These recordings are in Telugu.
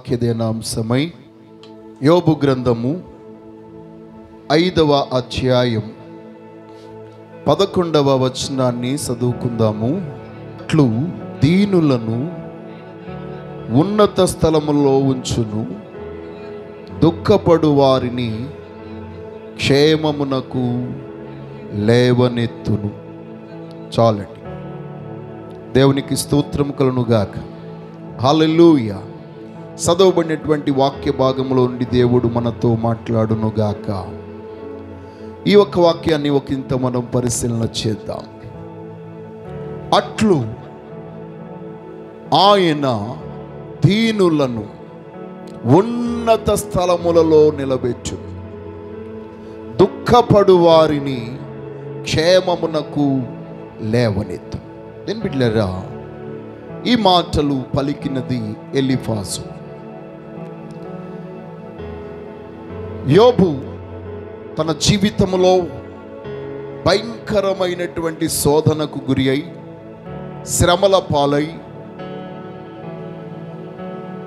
వాక్యదేనాంశమై యోబు గ్రంథము 5వ అధ్యాయం 11వ వచనాన్ని చదువుకుందాము. అట్లు దీనులను ఉన్నత స్థలములో ఉంచును, దుఃఖపడు వారిని క్షేమమునకు లేవనెత్తును. చాలండి. దేవునికి స్తోత్రం కలుగునుగాక. హల్లెలూయా. చదవబడినటువంటి వాక్య భాగంలో నుండి దేవుడు మనతో మాట్లాడునుగాక. ఈ ఒక్క వాక్యాన్ని ఒకంత మనం పరిశీలన చేద్దాం. అట్లు ఆయన దీనులను ఉన్నత స్థలములలో నిలబెట్టును, దుఃఖపడు వారిని క్షేమమునకు లేవనెత్తు. దేని బిడ్డలారా, ఈ మాటలు పలికినది ఎలీఫాజు. యోబు తన జీవితంలో భయంకరమైనటువంటి శోధనకు గురి అయి, శ్రమల పాలై,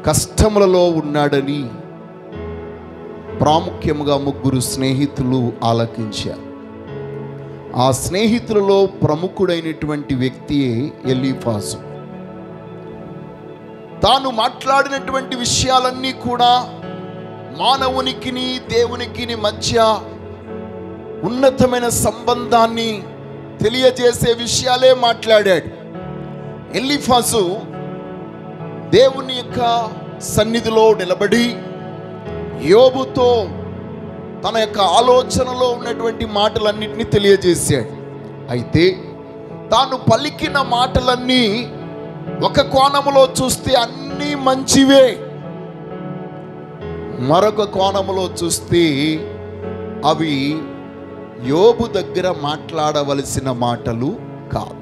కష్టములలో ఉన్నాడని ప్రాముఖ్యముగా 3 స్నేహితులు ఆలకించారు. ఆ స్నేహితులలో ప్రముఖుడైనటువంటి వ్యక్తియే ఎలీఫాజు. తాను మాట్లాడినటువంటి విషయాలన్నీ కూడా మానవునికిని దేవునికిని మధ్య ఉన్నతమైన సంబంధాన్ని తెలియజేసే విషయాలే మాట్లాడాడు. ఎలీఫాజు దేవుని యొక్క సన్నిధిలో నిలబడి యోబుతో తన యొక్క ఆలోచనలో ఉన్నటువంటి మాటలన్నింటినీ తెలియజేశాడు. అయితే తాను పలికిన మాటలన్నీ ఒక కోణములో చూస్తే అన్నీ మంచివే, మరొక కోణములో చూస్తే అవి యోబు దగ్గర మాట్లాడవలసిన మాటలు కాదు.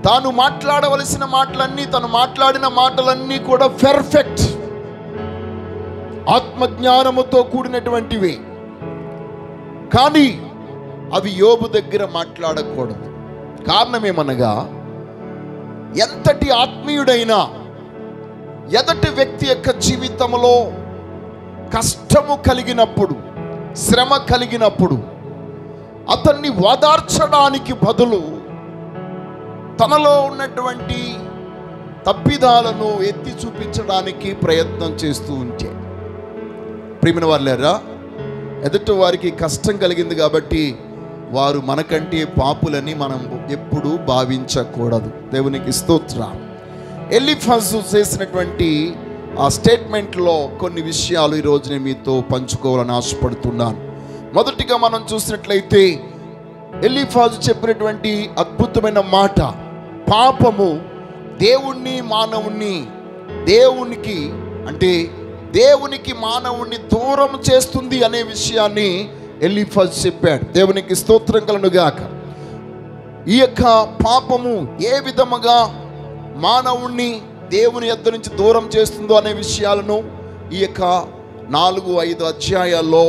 తాను మాట్లాడవలసిన మాటలన్నీ, తను మాట్లాడిన మాటలన్నీ కూడా పర్ఫెక్ట్, ఆత్మజ్ఞానముతో కూడినటువంటివి. కానీ అవి యోబు దగ్గర మాట్లాడకూడదు. కారణమేమనగా, ఎంతటి ఆత్మీయుడైనా ఎదటి వ్యక్తి యొక్క జీవితంలో కష్టము కలిగినప్పుడు, శ్రమ కలిగినప్పుడు అతన్ని ఓదార్చడానికి బదులు తనలో ఉన్నటువంటి తప్పిదాలను ఎత్తి చూపించడానికి ప్రయత్నం చేస్తూ ఉంటే, ప్రియమైన వారులారా, ఎదుటి వారికి కష్టం కలిగింది కాబట్టి వారు మనకంటే పాపులని మనం ఎప్పుడూ భావించకూడదు. దేవునికి స్తోత్రం. ఎలీఫాజు చేసినటువంటి ఆ స్టేట్మెంట్లో కొన్ని విషయాలు ఈరోజు నేను మీతో పంచుకోవాలని ఆశపడుతున్నాను. మొదటిగా మనం చూసినట్లయితే ఎలీఫాజు చెప్పినటువంటి అద్భుతమైన మాట, పాపము దేవుణ్ణి మానవుణ్ణి దేవునికి అంటే దేవునికి మానవుణ్ణి దూరం చేస్తుంది అనే విషయాన్ని ఎలీఫాజు చెప్పాడు. దేవునికి స్తోత్రం కలుగునుగాక. ఈ యొక్క పాపము ఏ విధముగా మానవుణ్ణి దేవుని యొద్ద నుంచి దూరం చేస్తుందో అనే విషయాలను ఈ యొక్క 4-5 అధ్యాయాల్లో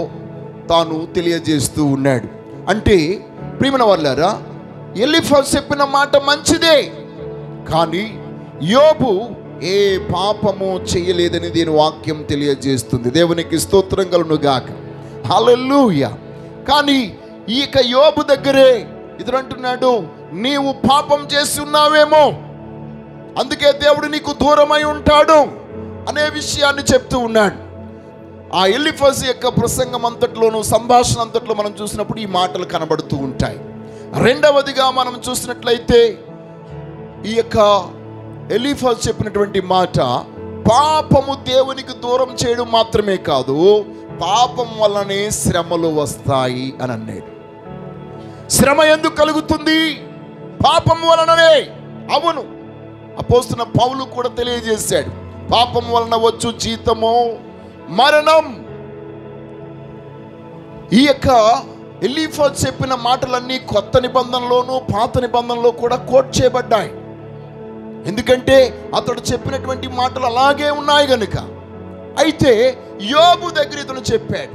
తాను తెలియజేస్తూ ఉన్నాడు. అంటే ప్రియమైన వారులారా, ఎలీఫాజు చెప్పిన మాట మంచిదే, కానీ యోబు ఏ పాపము చేయలేదని దీని వాక్యం తెలియజేస్తుంది. దేవునికి స్తోత్రం కలుగునుగాక. హల్లెలూయా. కానీ ఈ యొక్క యోబు దగ్గరే ఇతడు అంటున్నాడు, నీవు పాపం చేసి ఉన్నావేమో, అందుకే దేవుడు నీకు దూరమై ఉంటాడు అనే విషయాన్ని చెప్తూ ఉన్నాడు. ఆ ఎలీఫాజు యొక్క ప్రసంగం అంతట్లోనూ, సంభాషణ అంతట్లో మనం చూసినప్పుడు ఈ మాటలు కనబడుతూ ఉంటాయి. రెండవదిగా మనం చూసినట్లయితే ఈ యొక్క ఎలీఫాజు చెప్పినటువంటి మాట, పాపము దేవునికి దూరం చేయడం మాత్రమే కాదు, పాపం వల్లనే శ్రమలు వస్తాయి అని అన్నాడు. శ్రమ ఎందుకు కలుగుతుంది? పాపం వలననే. అవును, అపోస్తలుడైన పౌలు కూడా తెలియజేశాడు, పాపం వలన వచ్చు జీతము మరణం. ఈ యొక్క ఎలీఫాజు చెప్పిన మాటలన్నీ కొత్త నిబంధనలోను పాత నిబంధనలో కూడా కోట్ చేయబడ్డాయి. ఎందుకంటే అతడు చెప్పినటువంటి మాటలు అలాగే ఉన్నాయి గనుక. అయితే యోబు దగ్గర ఇతను చెప్పాడు,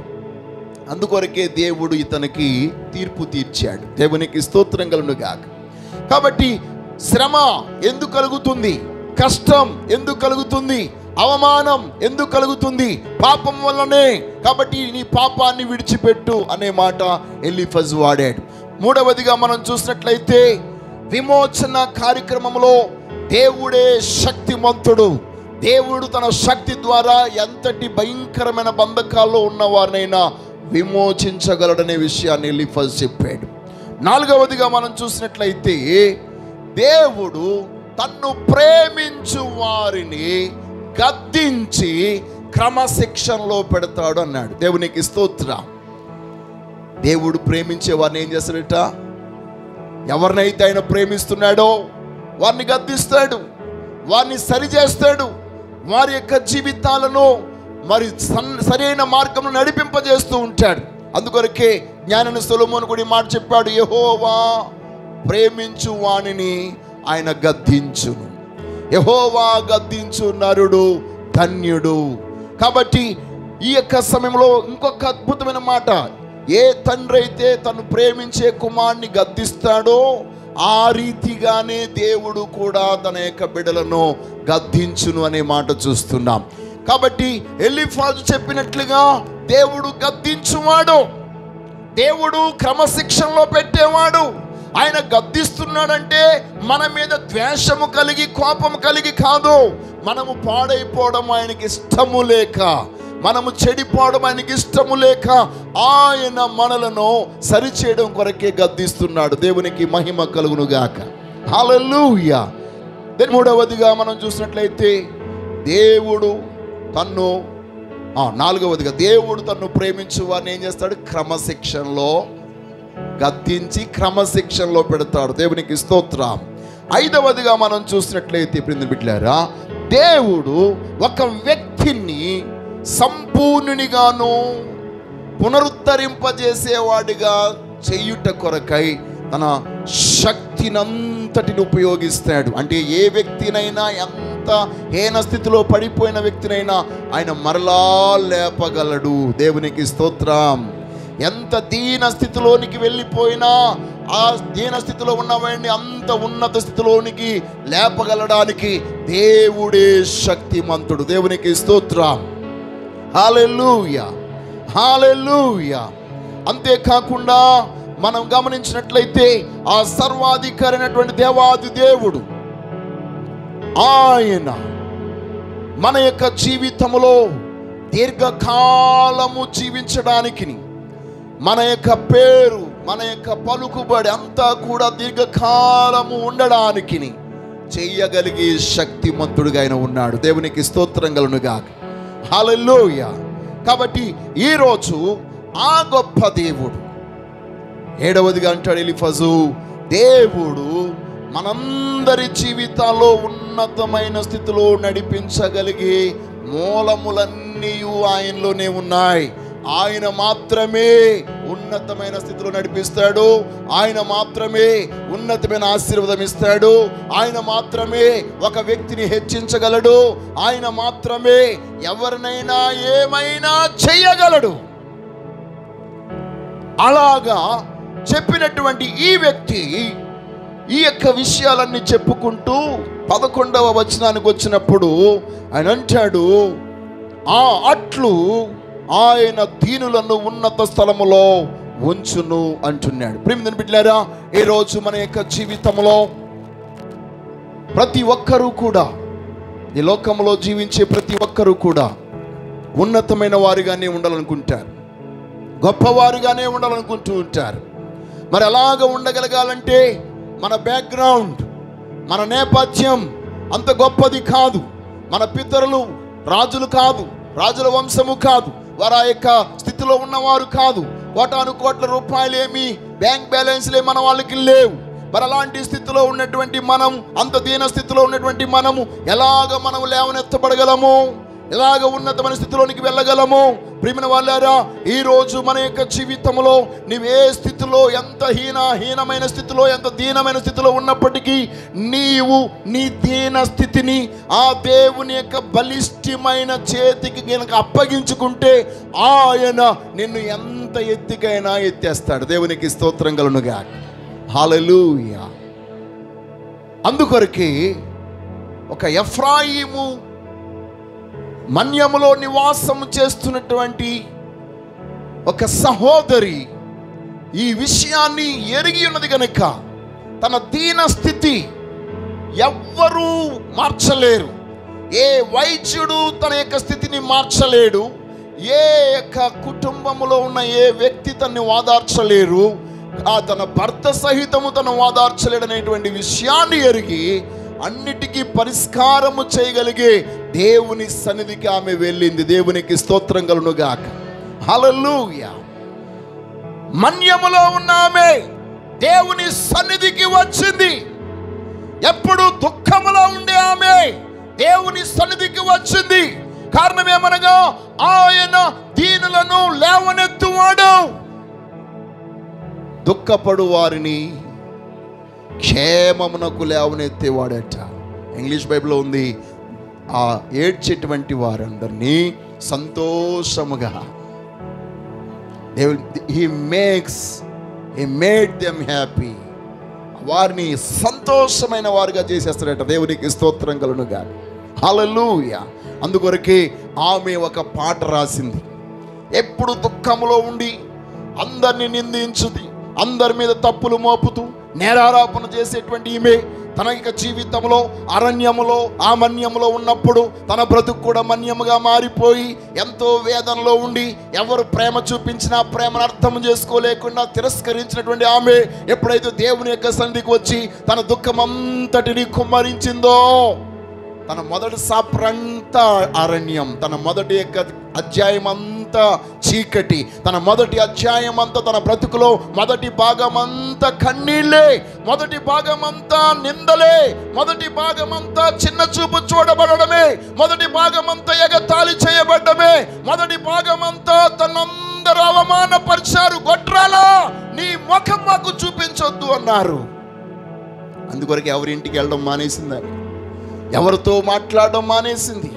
అందుకొరకే దేవుడు ఇతనికి తీర్పు తీర్చాడు. దేవునికి స్తోత్రం కలుగునుగాక. కాబట్టి శ్రమ ఎందుకు కలుగుతుంది? కష్టం ఎందుకు కలుగుతుంది, అవమానం ఎందుకు కలుగుతుంది? పాపం వల్లనే. కాబట్టి నీ పాపాన్ని విడిచిపెట్టు అనే మాట ఎలీఫజు వాడాడు. మూడవదిగా మనం చూసినట్లయితే విమోచన కార్యక్రమంలో దేవుడే శక్తిమంతుడు. దేవుడు తన శక్తి ద్వారా ఎంతటి భయంకరమైన బంధకాల్లో ఉన్నవారినైనా విమోచించగలడనే విషయాన్ని ఎలీఫజు చెప్పాడు. నాలుగవదిగా మనం చూసినట్లయితే దేవుడు తన్ను ప్రేమించు వారిని గద్దించి క్రమశిక్షణలో పెడతాడు అన్నాడు. దేవునికి స్తోత్రం. దేవుడు ప్రేమించే వారిని ఏం చేస్తాడట? ఎవరినైతే ఆయన ప్రేమిస్తున్నాడో వారిని గద్దిస్తాడు, వారిని సరిచేస్తాడు, వారి యొక్క జీవితాలను మరి సరైన మార్గంలో నడిపింపజేస్తూ ఉంటాడు. అందుకొరకే జ్ఞాని సొలొమోను కూడా మాట చెప్పాడు, యెహోవా ప్రేమించు వానిని ఆయన గద్దించును, యెహోవా గద్దించు నరుడు ధన్యుడు. కాబట్టి ఈ యొక్క సమయంలో ఇంకొక అద్భుతమైన మాట, ఏ తండ్రి అయితే తను ప్రేమించే కుమారుని గద్దిస్తాడో ఆ రీతిగానే దేవుడు కూడా తన యొక్క బిడ్డలను గద్దించును అనే మాట చూస్తున్నాం. కాబట్టి ఎలీఫజు చెప్పినట్లుగా దేవుడు గద్దించువాడు, దేవుడు క్రమశిక్షణలో పెట్టేవాడు. ఆయన గద్దిస్తున్నాడంటే మన మీద ద్వేషము కలిగి కోపము కలిగి కాదు. మనము పాడైపోవడం ఆయనకి ఇష్టము లేక, మనము చెడిపోవడం ఆయనకి ఇష్టము లేక ఆయన మనలను సరిచేయడం కొరకే గద్దిస్తున్నాడు. దేవునికి మహిమ కలుగును గాక. హల్లెలూయా. మూడవదిగా మనం చూసినట్లయితే దేవుడు తన్ను నాలుగవదిగా దేవుడు తన్ను ప్రేమించు వారిని ఏం చేస్తాడు? క్రమశిక్షణలో గద్దించి క్రమశిక్షణలో పెడతాడు. దేవునికి స్తోత్రం. ఐదవదిగా మనం చూసినట్లయితే ప్రియమైన బిడ్డలారా, దేవుడు ఒక వ్యక్తిని సంపూర్ణునిగాను పునరుద్ధరింపజేసేవాడిగా చేయుట కొరకై తన శక్తినంతటిని ఉపయోగిస్తాడు. అంటే ఏ వ్యక్తినైనా, ఎంత హీన స్థితిలో పడిపోయిన వ్యక్తినైనా ఆయన మరలా లేపగలడు. దేవునికి స్తోత్రం. ఎంత దీన స్థితిలోనికి వెళ్ళిపోయినా ఆ దీన స్థితిలో ఉన్నవాడిని అంత ఉన్నత స్థితిలోనికి లేపగలడానికి దేవుడే శక్తిమంతుడు. దేవునికి స్తోత్రం. హల్లెలూయా, హల్లెలూయా. అంతేకాకుండా మనం గమనించినట్లయితే ఆ సర్వాధికారి అయినటువంటి దేవాది దేవుడు ఆయన మన యొక్క జీవితంలో దీర్ఘకాలము జీవించడానికి, మన యొక్క పేరు, మన యొక్క పలుకుబడి అంతా కూడా దీర్ఘకాలము ఉండడానికి చెయ్యగలిగే శక్తిమంతుడిగా ఆయన ఉన్నాడు. దేవునికి స్తోత్రం కలుగునుగాక. హల్లెలూయా. కాబట్టి ఈరోజు ఆ గొప్ప దేవుడు, ఏడవదిగా అంటాడు ఎలీఫజు, దేవుడు మనందరి జీవితాల్లో ఉన్నతమైన స్థితిలో నడిపించగలిగే మూలములన్నీ ఆయనలోనే ఉన్నాయి. ఆయన మాత్రమే ఉన్నతమైన స్థితిలో నడిపిస్తాడు, ఆయన మాత్రమే ఉన్నతమైన ఆశీర్వాదం ఇస్తాడు, ఆయన మాత్రమే ఒక వ్యక్తిని హెచ్చించగలడు, ఆయన మాత్రమే ఎవరినైనా ఏమైనా చెయ్యగలడు. అలాగా చెప్పినటువంటి ఈ వ్యక్తి ఈ యొక్క విషయాలన్నీ చెప్పుకుంటూ 11వ వచనానికి వచ్చినప్పుడు ఆయన అంటాడు, అట్లు ఆయన దీనులను ఉన్నత స్థలములో ఉంచును అంటున్నాడు. ప్రియమైన బిడ్డలారా, ఈరోజు మన యొక్క జీవితంలో ప్రతి ఒక్కరూ కూడా, ఈ లోకంలో జీవించే ప్రతి ఒక్కరూ కూడా ఉన్నతమైన వారిగానే ఉండాలనుకుంటారు, గొప్పవారిగానే ఉండాలనుకుంటూ ఉంటారు. మరి అలాగ ఉండగలగాలంటే మన బ్యాక్గ్రౌండ్, మన నేపథ్యం అంత గొప్పది కాదు. మన పితరులు రాజులు కాదు, రాజుల వంశము కాదు, వారు ఆ యొక్క స్థితిలో ఉన్నవారు కాదు. కోటాను కోట్ల రూపాయలు ఏమి బ్యాంక్ బ్యాలెన్స్లే మన వాళ్ళకి లేవు. మరి అలాంటి స్థితిలో ఉన్నటువంటి మనం, అంత దీన స్థితిలో ఉన్నటువంటి మనము ఎలాగ మనము లేవనెత్తబడగలము, ఎలాగ ఉన్నతమైన స్థితిలోనికి వెళ్ళగలము? ప్రియమైన వాళ్ళారా, ఈరోజు మన యొక్క జీవితంలో నీవే స్థితిలో, ఎంత హీనమైన స్థితిలో, ఎంత దీనమైన స్థితిలో ఉన్నప్పటికీ నీవు నీ దీన స్థితిని ఆ దేవుని యొక్క బలిష్టమైన చేతికి కనుక అప్పగించుకుంటే ఆయన నిన్ను ఎంత ఎత్తికైనా ఎత్తేస్తాడు. దేవునికి స్తోత్రం కలుగునుగాక. హల్లెలూయా. అందుకొరకే ఒక ఎఫ్రాయిము మన్యములో నివాసం చేస్తున్నటువంటి ఒక సహోదరి ఈ విషయాన్ని ఎరిగి ఉన్నది గనుక తన దీన స్థితి ఎవ్వరూ మార్చలేరు. ఏ వైద్యుడు తన యొక్క స్థితిని మార్చలేడు. ఏ యొక్క కుటుంబంలో ఉన్న ఏ వ్యక్తి తనని ఓదార్చలేరు. తన భర్త సహితము తను ఓదార్చలేడనేటువంటి విషయాన్ని ఎరిగి అన్నిటికీ పరిష్కారము చేయగలిగే దేవుని సన్నిధికి ఆమె వెళ్ళింది. దేవునికి స్తోత్రం కలుగును గాక. హల్లెలూయా. మన్యములో ఉన్న ఆమె దేవుని సన్నిధికి వచ్చింది. ఎప్పుడు దుఃఖములో ఉండే ఆమె దేవుని సన్నిధికి వచ్చింది. కారణం ఏమనగా ఆయన దీనులను లేవనెత్తువాడు, దుఃఖపడు వారిని క్షేమమునకు లేవనెత్తేవాడట. ఇంగ్లీష్ బైబిల్లో ఉంది, ఆ ఏడ్చేటువంటి వారందరినీ సంతోషముగా he made them happy. వారిని సంతోషమైన వారుగా చేసేస్తాడట. దేవునికి స్తోత్రం కలుగును గాక. హల్లెలూయా. అందుకొరకే ఆమె ఒక పాట రాసింది. ఎప్పుడు దుఃఖములో ఉండి అందరిని నిందించుది, అందరి మీద తప్పులు మోపుతూ నేరారోపణ చేసేటువంటి ఈమె తన యొక్క జీవితంలో అరణ్యములో ఆ మన్యములో ఉన్నప్పుడు తన బ్రతుకు కూడా మన్యముగా మారిపోయి ఎంతో వేదనలో ఉండి ఎవరు ప్రేమ చూపించినా ప్రేమను అర్థం చేసుకోలేకుండా తిరస్కరించినటువంటి ఆమె ఎప్పుడైతే దేవుని యొక్క సన్నిధికి వచ్చి తన దుఃఖమంతటిని కుమ్మరించిందో, తన మొదటి సాప్రంతా అరణ్యం, తన మొదటి యొక్క అధ్యాయం అంతా చీకటి, తన మొదటి అధ్యాయం అంతా తన బ్రతుకులో మొదటి భాగమంతా కన్నీళ్ళే, మొదటి భాగమంతా నిందలే, మొదటి భాగమంతా చిన్న చూపు చూడబడమే, మొదటి భాగమంతా ఎగతాళి చేయబడ్డమే, మొదటి భాగమంతా తనందరూ అవమానపరిచారు. గొడ్రాలా, నీ ముఖం మాకు చూపించొద్దు అన్నారు. అందుకొరకు ఎవరింటికి వెళ్ళడం మానేసిందని, ఎవరితో మాట్లాడడం మానేసింది.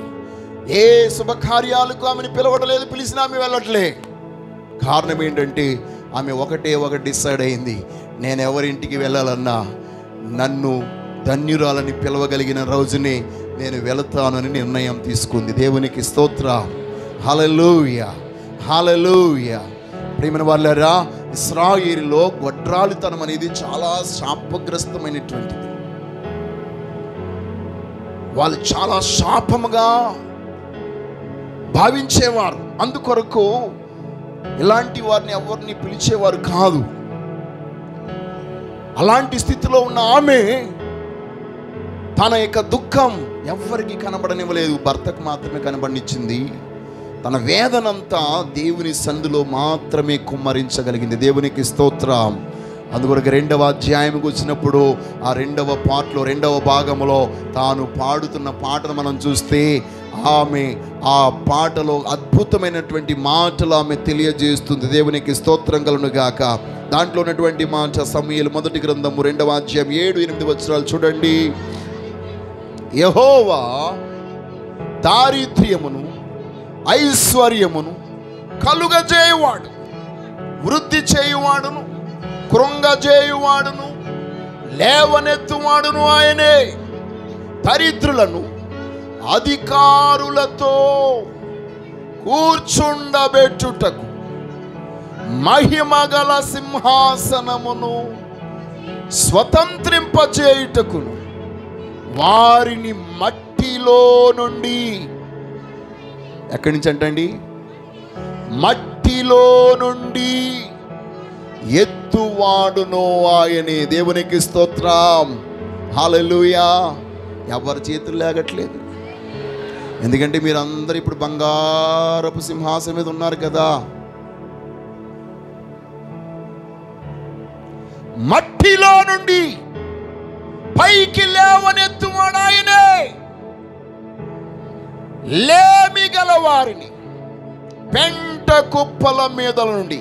ఏ శుభకార్యాలకు ఆమెను పిలవడలేదు, పిలిచినా ఆమె వెళ్ళట్లే. కారణం ఏంటంటే ఆమె ఒకటి డిసైడ్ అయింది, నేను ఎవరింటికి వెళ్ళాలన్నా నన్ను ధన్యురాలని పిలవగలిగిన రోజునే నేను వెళతానని నిర్ణయం తీసుకుంది. దేవునికి స్తోత్రం. హల్లెలూయా, హల్లెలూయా. ప్రియమైన వాళ్ళారా, ఇశ్రాయేలులో గొడ్రాలితనం అనేది చాలా శాపగ్రస్తమైనటువంటిది. వాళ్ళు చాలా శాపముగా భావించేవారు. అందుకొరకు ఇలాంటి వారిని ఎవరిని పిలిచేవారు కాదు. అలాంటి స్థితిలో ఉన్న ఆమె తన యొక్క దుఃఖం ఎవరికి కనబడనివ్వలేదు, భర్తకు మాత్రమే కనబడనిచ్చింది. తన వేదనంతా దేవుని సన్నిధిలో మాత్రమే కుమ్మరించగలిగింది. దేవునికి స్తోత్రం. అందుకొరకు 2వ అధ్యాయంకి వచ్చినప్పుడు ఆ 2వ పార్ట్లో 2వ భాగంలో తాను పాడుతున్న పాటను మనం చూస్తే ఆమె ఆ పాటలో అద్భుతమైనటువంటి మాటలు ఆమె తెలియజేస్తుంది. దేవునికి స్తోత్రం కలుగును గాక. దాంట్లో ఉన్నటువంటి మాట సమూయేలు మొదటి గ్రంథము 2వ అధ్యాయం 7-8 వచనాలు చూడండి. యెహోవా దారిద్ర్యమును ఐశ్వర్యమును కలుగజేయువాడు, వృద్ధి చేయువాడును కృంగజేయువాడును లేవనెత్తువాడును ఆయనే. దరిద్రులను అధికారులతో కూర్చుండబెట్టుటకు మహిమగల సింహాసనమును స్వతంత్రింపచేయుటకును వారిని మట్టిలో నుండి, ఎక్కడి నుంచి అంటండి, మట్టిలో నుండి ఎత్తువాడును ఆయనే. దేవునికి స్తోత్రం. హల్లెలూయా. ఎవరి చేతులు లేగట్లేదు, ఎందుకంటే మీరు అందరూ ఇప్పుడు బంగారపు సింహాసనం మీద ఉన్నారు కదా. మట్టిలో నుండి పైకి లేవనెత్తువాడు ఆయనే. లేమి గల వారిని పెంట కుప్పల మీద నుండి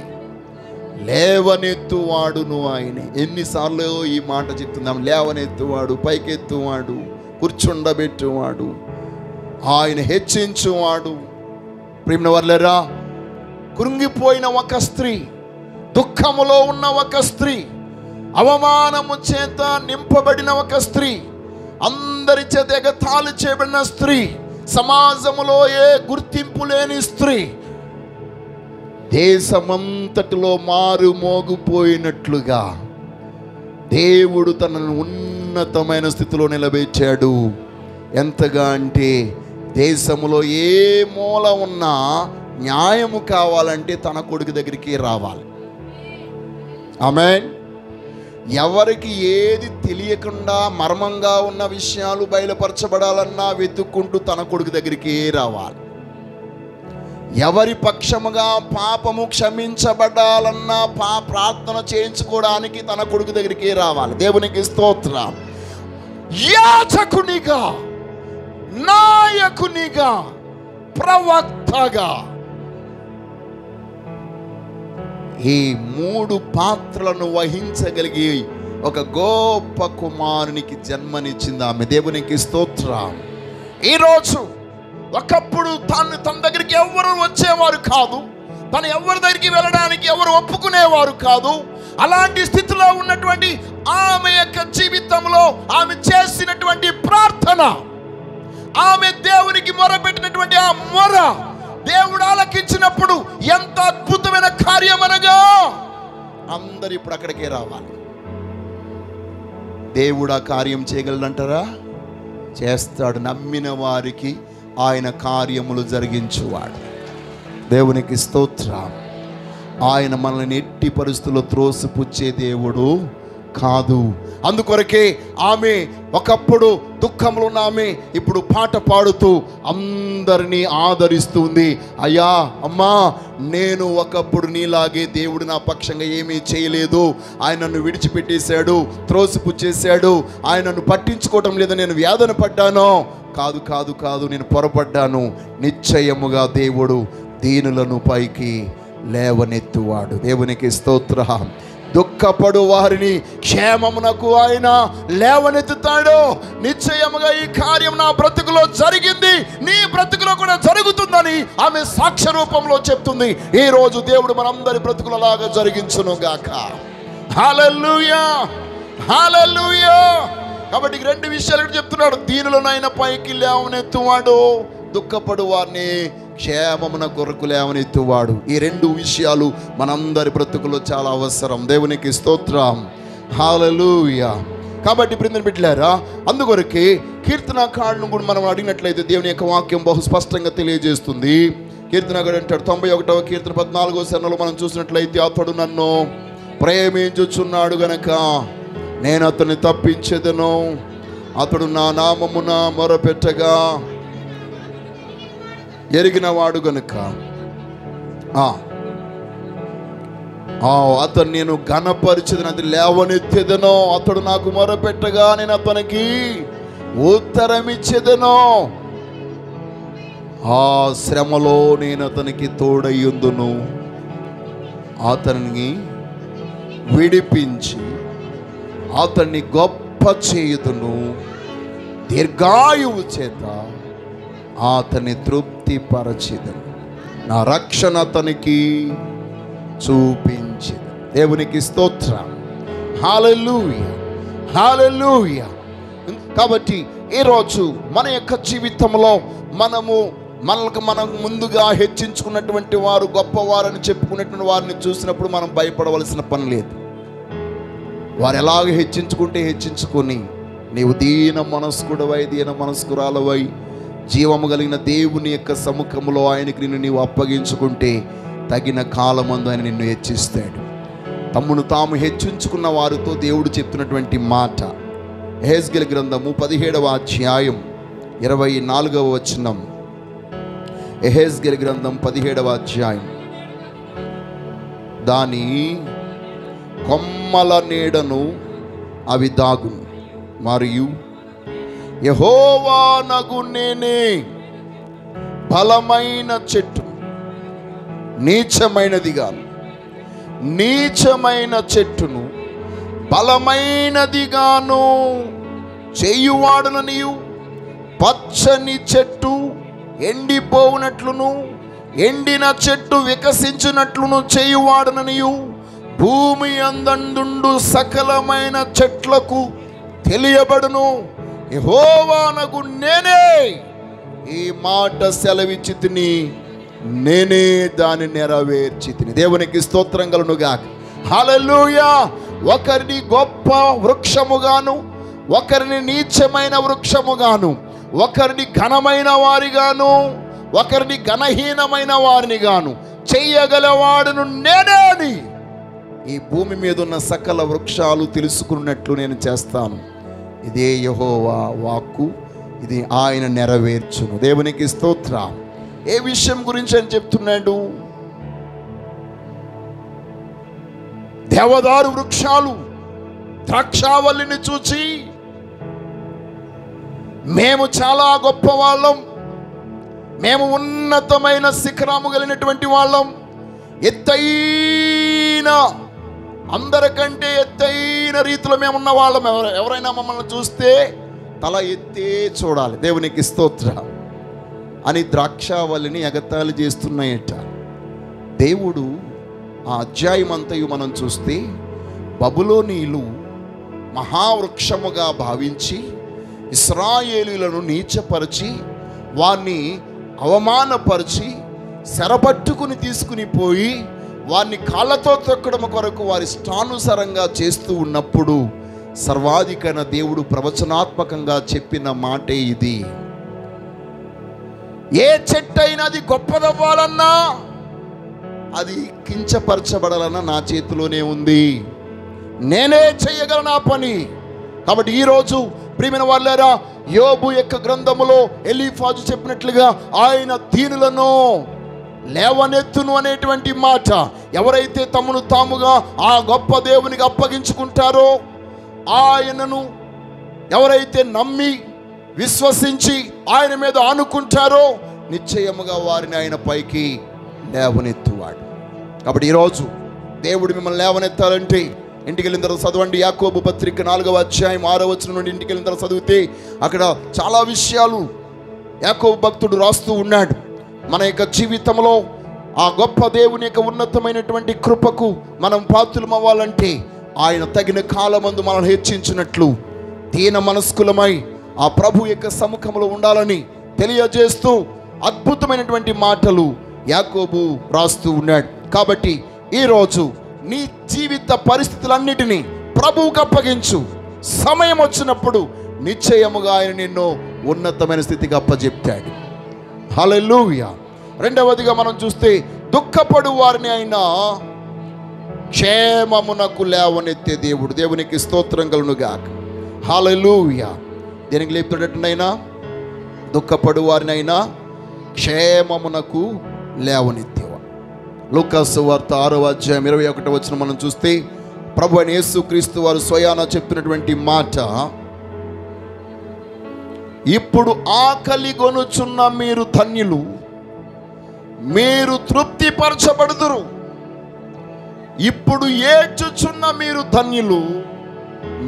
లేవనెత్తువాడును ఆయనే. ఎన్నిసార్లు ఈ మాట చెప్తున్నాం, లేవనెత్తువాడు, పైకెత్తువాడు, కూర్చుండబెట్టువాడు, ఆయన హెచ్చించువాడు. ప్రియమైన వాళ్ళరా, కృంగిపోయిన ఒక స్త్రీ, దుఃఖములో ఉన్న ఒక స్త్రీ, అవమానము చేత నింపబడిన ఒక స్త్రీ, అందరి చేత ఎగతాళి చేయబడిన స్త్రీ, సమాజములో ఏ గుర్తింపు లేని స్త్రీ, దేశమంతటిలో మారు మోగిపోయినట్లుగా దేవుడు తనను ఉన్నతమైన స్థితిలో నిలబెట్టాడు. ఎంతగా అంటే దేశములో ఏ మూల ఉన్నా న్యాయము కావాలంటే తన కొడుకు దగ్గరికి రావాలి. ఆమేన్. ఎవరికి ఏది తెలియకుండా మర్మంగా ఉన్న విషయాలు బయలుపరచబడాలన్నా వెతుక్కుంటూ తన కొడుకు దగ్గరికి రావాలి. ఎవరి పక్షముగా పాపము క్షమించబడాలన్నా ప్రార్థన చేయించుకోవడానికి తన కొడుకు దగ్గరికి రావాలి. దేవునికి స్తోత్రం. యాజకునిగా, నాయకునిగా, ప్రవక్తగా ఈ 3 పాత్రలను వహించగలిగి ఒక గొప్ప కుమారునికి జన్మనిచ్చింది ఆమె. దేవునికి స్తోత్రం. ఈరోజు ఒకప్పుడు తన దగ్గరికి ఎవరు వచ్చేవారు కాదు, తను ఎవరి దగ్గరికి వెళ్ళడానికి ఎవరు ఒప్పుకునేవారు కాదు. అలాంటి స్థితిలో ఉన్నటువంటి ఆమె యొక్క జీవితంలో ఆమె చేసినటువంటి ప్రార్థన, ఆమె దేవునికి మొరపెట్టినటువంటి ఆ మొర దేవుడు ఆలకించినప్పుడు ఎంత అద్భుతమైన కార్యం అనగా, అందరు ఇప్పుడు అక్కడికే రావాలి. దేవుడు ఆ కార్యం చేయగలడంటారా? చేస్తాడు. నమ్మిన వారికి ఆయన కార్యములు జరిగించువాడు. దేవునికి స్తోత్రం. ఆయన మనల్ని ఎట్టి పరిస్థితుల్లో త్రోసిపుచ్చే దేవుడు కాదు. అందుకొరకే ఆమె ఒకప్పుడు దుఃఖంలో ఉన్న ఆమె ఇప్పుడు పాట పాడుతూ అందరినీ ఆదరిస్తుంది. అయ్యా, అమ్మా, నేను ఒకప్పుడు నీలాగే దేవుడు నా పక్షంగా ఏమీ చేయలేదు. ఆయన నన్ను విడిచిపెట్టేశాడు, త్రోసిపుచ్చేశాడు, ఆయన నన్ను పట్టించుకోవటం లేదు, నేను వేదన పడ్డాను. కాదు కాదు కాదు, నేను పొరపడ్డాను. నిశ్చయముగా దేవుడు దీనులను పైకి లేవనెత్తువాడు. దేవునికి స్తోత్రం. దుఃఖపడు వారిని క్షేమమునకు ఆయన లేవనెత్తుతాడు. నిశ్చయముగా ఈ కార్యం నా బ్రతుకులో జరిగింది, నీ బ్రతుకులో కూడా జరుగుతుందని ఆమె సాక్ష్య రూపంలో చెప్తుంది. ఈ రోజు దేవుడు మనందరి బ్రతుకులలాగా జరిగించును గాక. హల్లెలూయా, హల్లెలూయా. కాబట్టి 2 విషయాలు చెప్తున్నాడు. దీనులను ఆయన పైకి లేవనెత్తువాడు, దుఃఖపడు వారిని క్షేమమున కొరకు లేవనెత్తువాడు. ఈ 2 విషయాలు మనందరి బ్రతుకులో చాలా అవసరం. దేవునికి స్తోత్రం. హల్లెలూయా. కాబట్టి ప్రియమైన బిడ్డలారా, అందుకొరకే కీర్తనకారులను కూడా మనం అడిగినట్లయితే దేవుని యొక్క వాక్యం బహు స్పష్టంగా తెలియజేస్తుంది. కీర్తనకారుడు అంటాడు 91వ కీర్తన 14వ వచనంలో మనం చూసినట్లయితే, అతడు నన్ను ప్రేమించుచున్నాడు గనక నేను అతన్ని తప్పించెదను, అతడు నా నామమున మొరపెట్టగా ఎరిగినవాడు గనుక అతను నేను ఘనపరిచెదను, అది లేవనెత్తెదను. అతడు నాకు మొరపెట్టగా నేను అతనికి ఉత్తరమిచ్చెదను. ఆ శ్రమలో నేను అతనికి తోడయ్యుందును, అతన్ని విడిపించి అతన్ని గొప్ప చేయుదును, దీర్ఘాయువు చేత అతన్ని తృప్తిపరచెదను, నా రక్షణ అతనికి చూపించెదను. దేవునికి స్తోత్రం. హల్లెలూయా, హల్లెలూయా. కాబట్టి ఈరోజు మన యొక్క జీవితంలో మనకు మనం ముందుగా హెచ్చించుకున్నటువంటి వారు, గొప్పవారని చెప్పుకున్నటువంటి వారిని చూసినప్పుడు మనం భయపడవలసిన పని లేదు. వారు ఎలాగ హెచ్చించుకొని నీవు దీన మనస్కుడవై, దీన మనస్కురాలవై, జీవము కలిగిన దేవుని యొక్క సముఖంలో ఆయనకి నిన్ను నీవు అప్పగించుకుంటే తగిన కాలమందు ఆయన నిన్ను హెచ్చిస్తాడు. తమ్మును తాము హెచ్చించుకున్న వారితో దేవుడు చెప్తున్నటువంటి మాట, యెహెజ్కేలు గ్రంథము 17వ అధ్యాయం 24వ వచనం. యెహెజ్కేలు గ్రంథం 17వ అధ్యాయం. దాని కొమ్మల నీడను అవి దాగును, మరియు యెహోవానగు నేనే బలమైన చెట్టు, నీచమైన చెట్టును బలమైనదిగాను చేయువాడుననియు, పచ్చని చెట్టు ఎండిపోవునట్లును ఎండిన చెట్టు వికసించినట్లును చేయువాడుననియు, భూమి అందందుండు సకలమైన చెట్లకు తెలియబడును. యెహోవానగు నేనే ఈ మాట సెలవిచ్చితిని, నేనే దాన్ని నెరవేర్చి తిని. దేవునికి స్తోత్రం కలుగునుగాక. హల్లెలూయా. ఒకరిని గొప్ప వృక్షముగాను, ఒకరిని నీచమైన వృక్షముగాను, ఒకరిని ఘనమైన వారిగాను, ఒకరిని ఘనహీనమైన వారిని గాను చెయ్యగలవాడును నేనే అని ఈ భూమి మీద ఉన్న సకల వృక్షాలు తెలుసుకున్నట్లు నేను చేస్తాను. ఇదే యెహోవా వాక్కు, ఇది ఆయన నెరవేర్చును. దేవునికి స్తోత్రం. ఏ విషయం గురించి అని చెప్తున్నాడు? దేవదారు వృక్షాలు ద్రాక్షావల్లిని చూచి మేము చాలా గొప్ప వాళ్ళం, మేము ఉన్నతమైన శిఖరము కలిగినటువంటి వాళ్ళం, ఎత్తైన అందరికంటే ఎత్తైన రీతిలో మేమున్న వాళ్ళం, ఎవరైనా మమ్మల్ని చూస్తే తల ఎత్తే చూడాలి. దేవునికి స్తోత్రం అని ద్రాక్షావల్లిని ఎగతాళి చేస్తున్నాయట. దేవుడు ఆ అధ్యాయం అంతయు మనం చూస్తే బబులోనీయులు మహావృక్షముగా భావించి ఇశ్రాయేలీయులను నీచపరిచి వారిని అవమానపరిచి చెరపట్టుకుని తీసుకుని పోయి వారిని కాళ్ళతో తొక్కడం కొరకు వారి ఇష్టానుసారంగా చేస్తూ ఉన్నప్పుడు సర్వాధికైన దేవుడు ప్రవచనాత్మకంగా చెప్పిన మాటే ఇది. ఏ చెట్టు అయినా అది గొప్పదవ్వాలన్నా, అది కించపరచబడాలన్నా నా చేతిలోనే ఉంది, నేనే చేయగలను ఆ పని. కాబట్టి ఈరోజు ప్రియమైన వాళ్ళారా, యోబు యొక్క గ్రంథములో ఎలీఫాజు చెప్పినట్లుగా ఆయన దీనులను లేవనెత్తును అనేటువంటి మాట. ఎవరైతే తమను తాముగా ఆ గొప్ప దేవునికి అప్పగించుకుంటారో, ఆయనను ఎవరైతే నమ్మి విశ్వసించి ఆయన మీద ఆనుకుంటారో, నిశ్చయముగా వారిని ఆయన పైకి లేవనెత్తువాడు. కాబట్టి ఈరోజు దేవుడు మిమ్మల్ని లేవనెత్తాలంటే ఇంటికి వెళ్ళిన తర్వాత చదవండి. యాకోబు పత్రిక 4వ అధ్యాయం 6వ వచనం నుండి ఇంటికి వెళ్ళిన తర్వాత చదివితే అక్కడ చాలా విషయాలు యాకోబు భక్తుడు రాస్తూ ఉన్నాడు. మన యొక్క జీవితంలో ఆ గొప్ప దేవుని యొక్క ఉన్నతమైనటువంటి కృపకు మనం పాత్రులం అవ్వాలంటే ఆయన తగిన కాలమందు మనల్ని హెచ్చించినట్లు దీన మనస్కులమై ఆ ప్రభు యొక్క సముఖంలో ఉండాలని తెలియజేస్తూ అద్భుతమైనటువంటి మాటలు యాకోబు రాస్తూ ఉన్నాడు. కాబట్టి ఈరోజు నీ జీవిత పరిస్థితులన్నిటినీ ప్రభువుకు అప్పగించు. సమయం వచ్చినప్పుడు నిశ్చయముగా ఆయన నిన్ను ఉన్నతమైన స్థితికి అప్పచెప్తాడు. హల్లెలూయా. రెండవదిగా మనం చూస్తే దుఃఖపడు వారిని ఆయన క్షేమమునకు లేవనెత్తే దేవుడు. దేవునికి స్తోత్రం కలుగునుగాక. హల్లెలూయా. దేనికి లేపుతాడటనైనా? దుఃఖపడు వారినైనా క్షేమమునకు లేవనెత్తేవాడు. లూకాసు వార్త 6వ అధ్యాయం 21వ వచనం మనం చూస్తే ప్రభు అయిన యేసుక్రీస్తు వారు స్వయాన చెప్పినటువంటి మాట, ఇప్పుడు ఆకలి గొనుచున్న మీరు ధన్యులు, మీరు తృప్తిపరచబడుదురు. ఇప్పుడు ఏడ్చుచున్న మీరు ధన్యులు,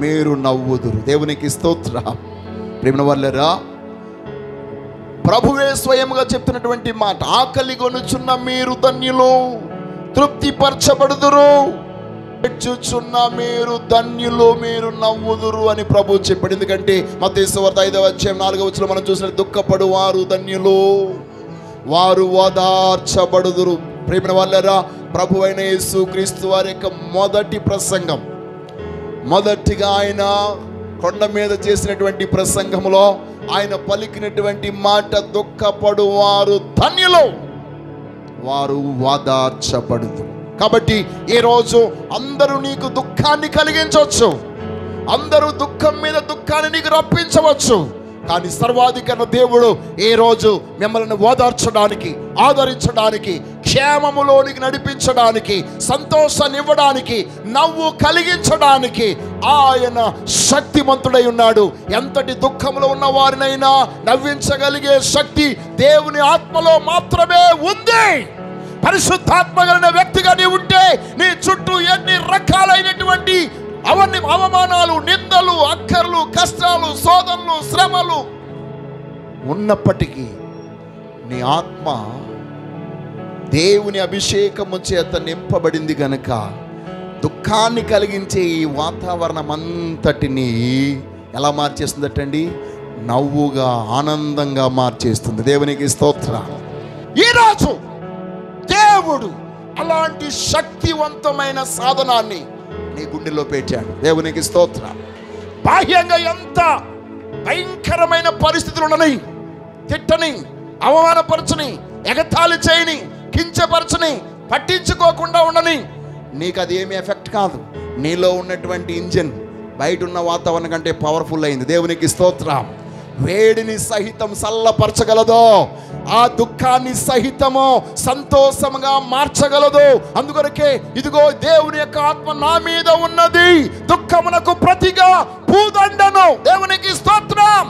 మీరు నవ్వుదురు. దేవునికి స్తోత్రం. ప్రేమ వాళ్ళరా, ప్రభువే స్వయంగా చెప్తున్నటువంటి మాట, ఆకలి గొనుచున్న మీరు ధన్యులు, తృప్తిపరచబడుదురు. ఏడ్చుచున్న మీరు ధన్యులు, మీరు నవ్వుదురు అని ప్రభు చెప్పాడు. ఎందుకంటే మత్తయి సువార్త 5వ అధ్యాయం 4వ వచనంలో మనం చూసిన దుఃఖపడు వారు ధన్యులు, వారు ఓదార్చబడుదురు. ప్రేమ వాళ్ళరా, ప్రభు అయిన యేసుక్రీస్తు వారి యొక్క మొదటి ప్రసంగం, మొదటిగా ఆయన కొండ మీద చేసినటువంటి ప్రసంగంలో ఆయన పలికినటువంటి మాట, దుఃఖపడు వారు ధన్యులు, వారు ఓదార్చబడుదురు. కాబట్టి ఈరోజు అందరూ నీకు దుఃఖాన్ని కలిగించవచ్చు, అందరూ దుఃఖం మీద దుఃఖాన్ని నీకు రప్పించవచ్చు. కానీ సర్వాధికార దేవుడు ఈ రోజు మిమ్మల్ని ఓదార్చడానికి, ఆదరించడానికి, క్షేమములోనికి నడిపించడానికి, సంతోషాన్ని ఇవ్వడానికి, నవ్వు కలిగించడానికి ఆయన శక్తిమంతుడై ఉన్నాడు. ఎంతటి దుఃఖంలో ఉన్న వారినైనా నవ్వించగలిగే శక్తి దేవుని ఆత్మలో మాత్రమే ఉంది. పరిశుద్ధాత్మ కలిగిన వ్యక్తిగా నీ ఉంటే నీ చుట్టూ ఎన్ని రకాలైనటువంటి అవమానాలు, నిందలు, అక్కర్లు, కష్టాలు, శోధనలు, శ్రమలు ఉన్నప్పటికీ నీ ఆత్మ దేవుని అభిషేకము చేత నింపబడింది గనుక దుఃఖాన్ని కలిగించే ఈ వాతావరణం అంతటినీ ఎలా మార్చేస్తుందటండి? నవ్వుగా, ఆనందంగా మార్చేస్తుంది. దేవునికి స్తోత్రం. ఈరోజు దేవుడు అలాంటి శక్తివంతమైన సాధనాన్ని నీ గుండెలో పెట్టాడు. దేవునికి స్తోత్రం. బాహ్యంగా ఎంత భయంకరమైన పరిస్థితులు ఉండని, తిట్టని, అవమానపరచని, ఎగతాళి చేయని, కించపరచని, పట్టించుకోకుండా ఉండని, నీకు అది ఏమి ఎఫెక్ట్ కాదు. నీలో ఉన్నటువంటి ఇంజిన్ బయట ఉన్న వాతావరణం కంటే పవర్ఫుల్ అయింది. దేవునికి స్తోత్రం. వేడిని సహితం చల్లపరచగలదో, ఆ దుఃఖాన్ని సహితము సంతోషంగా మార్చగలదు. అందుకొరకే ఇదిగో దేవుని యొక్క ఆత్మ నా మీద ఉన్నది, దుఃఖమునకు ప్రతిగా పూదండను. దేవునికి స్తోత్రం.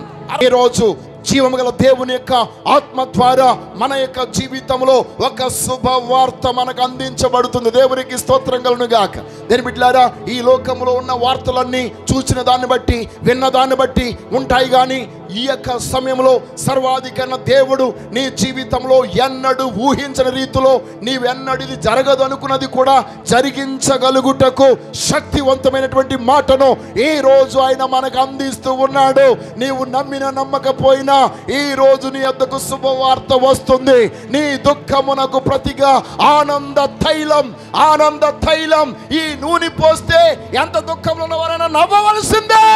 ఈరోజు జీవము గల దేవుని యొక్క ఆత్మ ద్వారా మన యొక్క జీవితంలో ఒక శుభవార్త మనకు అందించబడుతుంది. దేవునికి స్తోత్రం కలుగును గాక. దేని బిడ్డలారా, ఈ లోకంలో ఉన్న వార్తలన్నీ చూసిన దాన్ని బట్టి, విన్న దాన్ని బట్టి ఉంటాయి. కానీ ఈ యొక్క సమయంలో సర్వాధికారైన దేవుడు నీ జీవితంలో ఎన్నడూ ఊహించని రీతిలో, నీవెన్నడూ ఇది జరగదు అనుకున్నది కూడా జరిగించగలుగుటకు శక్తివంతమైనటువంటి మాటను ఈ రోజు ఆయన మనకు అందిస్తూ ఉన్నాడు. నీవు నమ్మిన నమ్మకపోయినా ఈ రోజు నీ వద్దకు శుభవార్త వస్తుంది. నీ దుఃఖమునకు ప్రతిగా ఆనంద తైలం, ఆనంద తైలం. ఈ నూనె పోస్తే ఎంత దుఃఖంలో ఉన్నవారైనా నవ్వవలసిందే,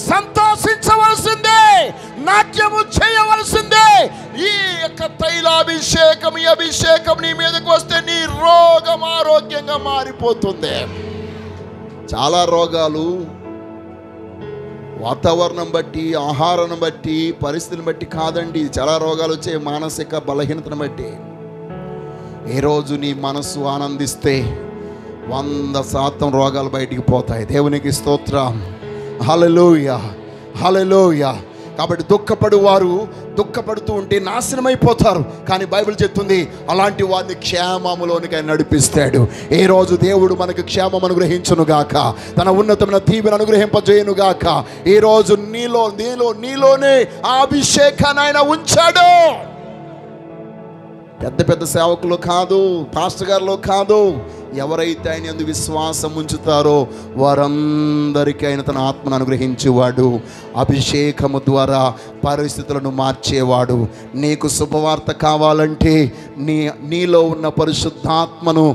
సంతోషించవలసిందే, నాట్యము చేయవలసిందే. ఈ యొక్క తైలాభిషేకం, ఈ అభిషేకం నీ మీదకు వస్తే నీ రోగం ఆరోగ్యంగా మారిపోతుంది. చాలా రోగాలు వాతావరణం బట్టి, ఆహారం బట్టి, పరిస్థితిని బట్టి కాదండి. చాలా రోగాలు వచ్చే మానసిక బలహీనతను బట్టి. ఈరోజు నీ మనసు ఆనందిస్తే 100% రోగాలు బయటికి పోతాయి. దేవునికి స్తోత్రం. హల్లెలూయా, హల్లెలూయా. కాబట్టి దుఃఖపడువారు దుఃఖపడుతూ ఉంటే నాశనమైపోతారు. కానీ బైబిల్ చెప్తుంది అలాంటి వారిని క్షేమములోనికి ఆయన నడిపిస్తాడు. ఏ రోజు దేవుడు మనకు క్షేమం అనుగ్రహించునుగాక, తన ఉన్నతమైన దీవెన అనుగ్రహింపజేయునుగాక. ఈ రోజు నీలోనే ఆ అభిషేకాన్ని ఆయన ఉంచాడు. పెద్ద పెద్ద సేవకులు కాదు, పాస్టర్ గారులో కాదు, ఎవరైతే ఆయన యందు విశ్వాసం ఉంచుతారో వారందరికీ ఆయన తన ఆత్మను అనుగ్రహించేవాడు. అభిషేకము ద్వారా పరిస్థితులను మార్చేవాడు. నీకు శుభవార్త కావాలంటే నీలో ఉన్న పరిశుద్ధాత్మను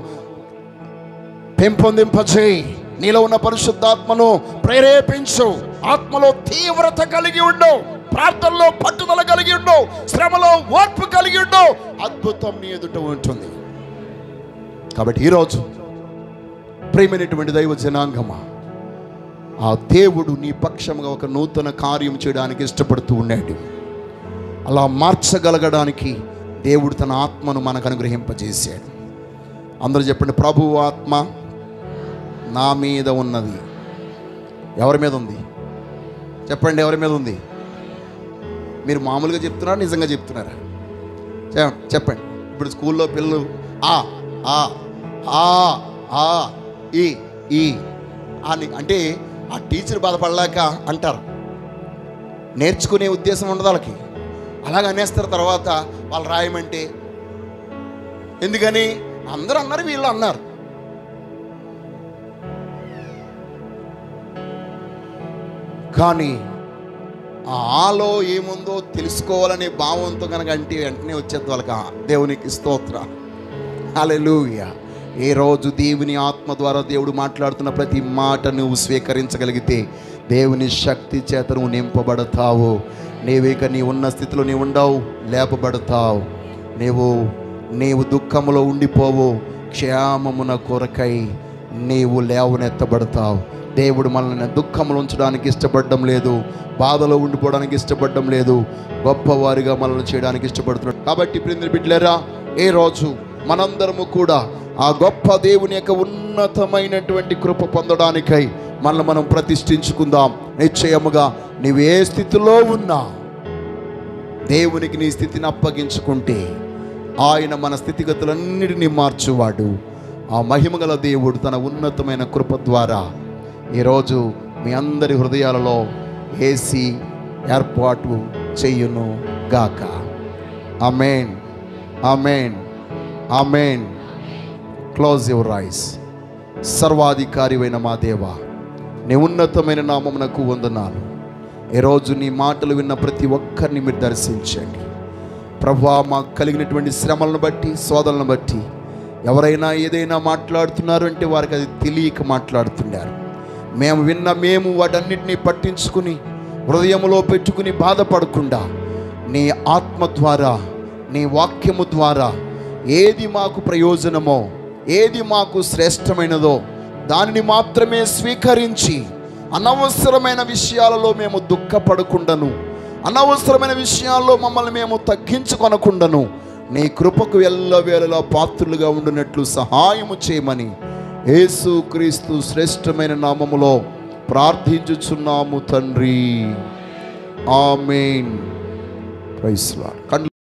పెంపొందింపచేయి, నీలో ఉన్న పరిశుద్ధాత్మను ప్రేరేపించు, ఆత్మలో తీవ్రత కలిగి ఉండు, ప్రార్థనలో పట్టుదల కలిగి ఉండు, శ్రమలో ఓర్పు కలిగి ఉండు. అద్భుతం నీ ఎదుట ఉంటుంది. కాబట్టి ఈరోజు ప్రియమైనటువంటి దైవ జనాంగమా, ఆ దేవుడు నీ పక్షంగా ఒక నూతన కార్యం చేయడానికి ఇష్టపడుతూ ఉన్నాడు. అలా మార్చగలగడానికి దేవుడు తన ఆత్మను మనకు అనుగ్రహింపజేశాడు. అందరూ చెప్పండి, ప్రభు ఆత్మ నా మీద ఉన్నది. ఎవరి మీద ఉంది చెప్పండి, ఎవరి మీద ఉంది? మీరు మామూలుగా చెప్తున్నారా, నిజంగా చెప్తున్నారా? చెప్పండి. ఇప్పుడు స్కూల్లో పిల్లలు ఆ ఆ ఆ ఆ ఈ ఈ అని అంటే ఆ టీచర్ బాధపడలేక అంటారు. నేర్చుకునే ఉద్దేశం ఉండదు వాళ్ళకి. అలాగ అనేస్తారు. తర్వాత వాళ్ళు రాయమంటే ఎందుకని అందరూ అన్నారు, వీళ్ళు అన్నారు. కానీ ఆలో ఏముందో తెలుసుకోవాలనే భావంతో కనుక అంటే వెంటనే వచ్చేది వాళ్ళకి. దేవునికి స్తోత్రం. హల్లెలూయా. ఏ రోజు దేవుని ఆత్మ ద్వారా దేవుడు మాట్లాడుతున్న ప్రతి మాట నువ్వు స్వీకరించగలిగితే దేవుని శక్తి చేత నువ్వు నింపబడతావు. నీవిక నీ ఉన్న స్థితిలో నీవు ఉండవు, లేపబడతావు. నీవు దుఃఖములో ఉండిపోవు, క్షేమమున కొరకై నీవు లేవనెత్తబడతావు. దేవుడు మనల్ని దుఃఖంలో ఉంచడానికి ఇష్టపడడం లేదు, బాధలో ఉండిపోవడానికి ఇష్టపడడం లేదు, గొప్పవారిగా మనల్ని చేయడానికి ఇష్టపడుతున్నాడు. కాబట్టి ప్రియమైన బిడ్డలారా, ఏ రోజు మనందరము కూడా ఆ గొప్ప దేవుని యొక్క ఉన్నతమైనటువంటి కృప పొందడానికై మనల్ని మనం ప్రతిష్ఠించుకుందాం. నిశ్చయముగా నీవు ఏ స్థితిలో ఉన్నా దేవునికి నీ స్థితిని అప్పగించుకుంటే ఆయన మన స్థితిగతులన్నిటినీ మార్చువాడు. ఆ మహిమగల దేవుడు తన ఉన్నతమైన కృప ద్వారా ఈరోజు మీ అందరి హృదయాలలో ఏసీ ఏర్పాటు చెయ్యును గాక. Amen, amen, amen. Close your eyes. సర్వాధికారి అయిన మా దేవా, నీ ఉన్నతమైన నామమునకు వందనాలు. ఈరోజు నీ మాటలు విన్న ప్రతి ఒక్కరిని మీరు దర్శించండి ప్రభువా. మాకు కలిగినటువంటి శ్రమలను బట్టి, శోధనలను బట్టి ఎవరైనా ఏదైనా మాట్లాడుతున్నారు అంటే వారికి అది తెలియక మాట్లాడుతున్నారు. మేము వాటన్నిటినీ పట్టించుకుని హృదయంలో పెట్టుకుని బాధపడకుండా నీ ఆత్మ ద్వారా, నీ వాక్యము ద్వారా ఏది మాకు ప్రయోజనమో, ఏది మాకు శ్రేష్టమైనదో దానిని మాత్రమే స్వీకరించి అనవసరమైన విషయాలలో మేము దుఃఖపడకుండాను, అనవసరమైన విషయాల్లో మమ్మల్ని మేము తగ్గించుకొనకుండాను నీ కృపకు ఎల్లవేళలా పాత్రులుగా ఉండినట్లు సహాయము చేయమని యేసుక్రీస్తు శ్రేష్టమైన నామములో ప్రార్థించుచున్నాము తండ్రి. ఆమేన్. Praise lord.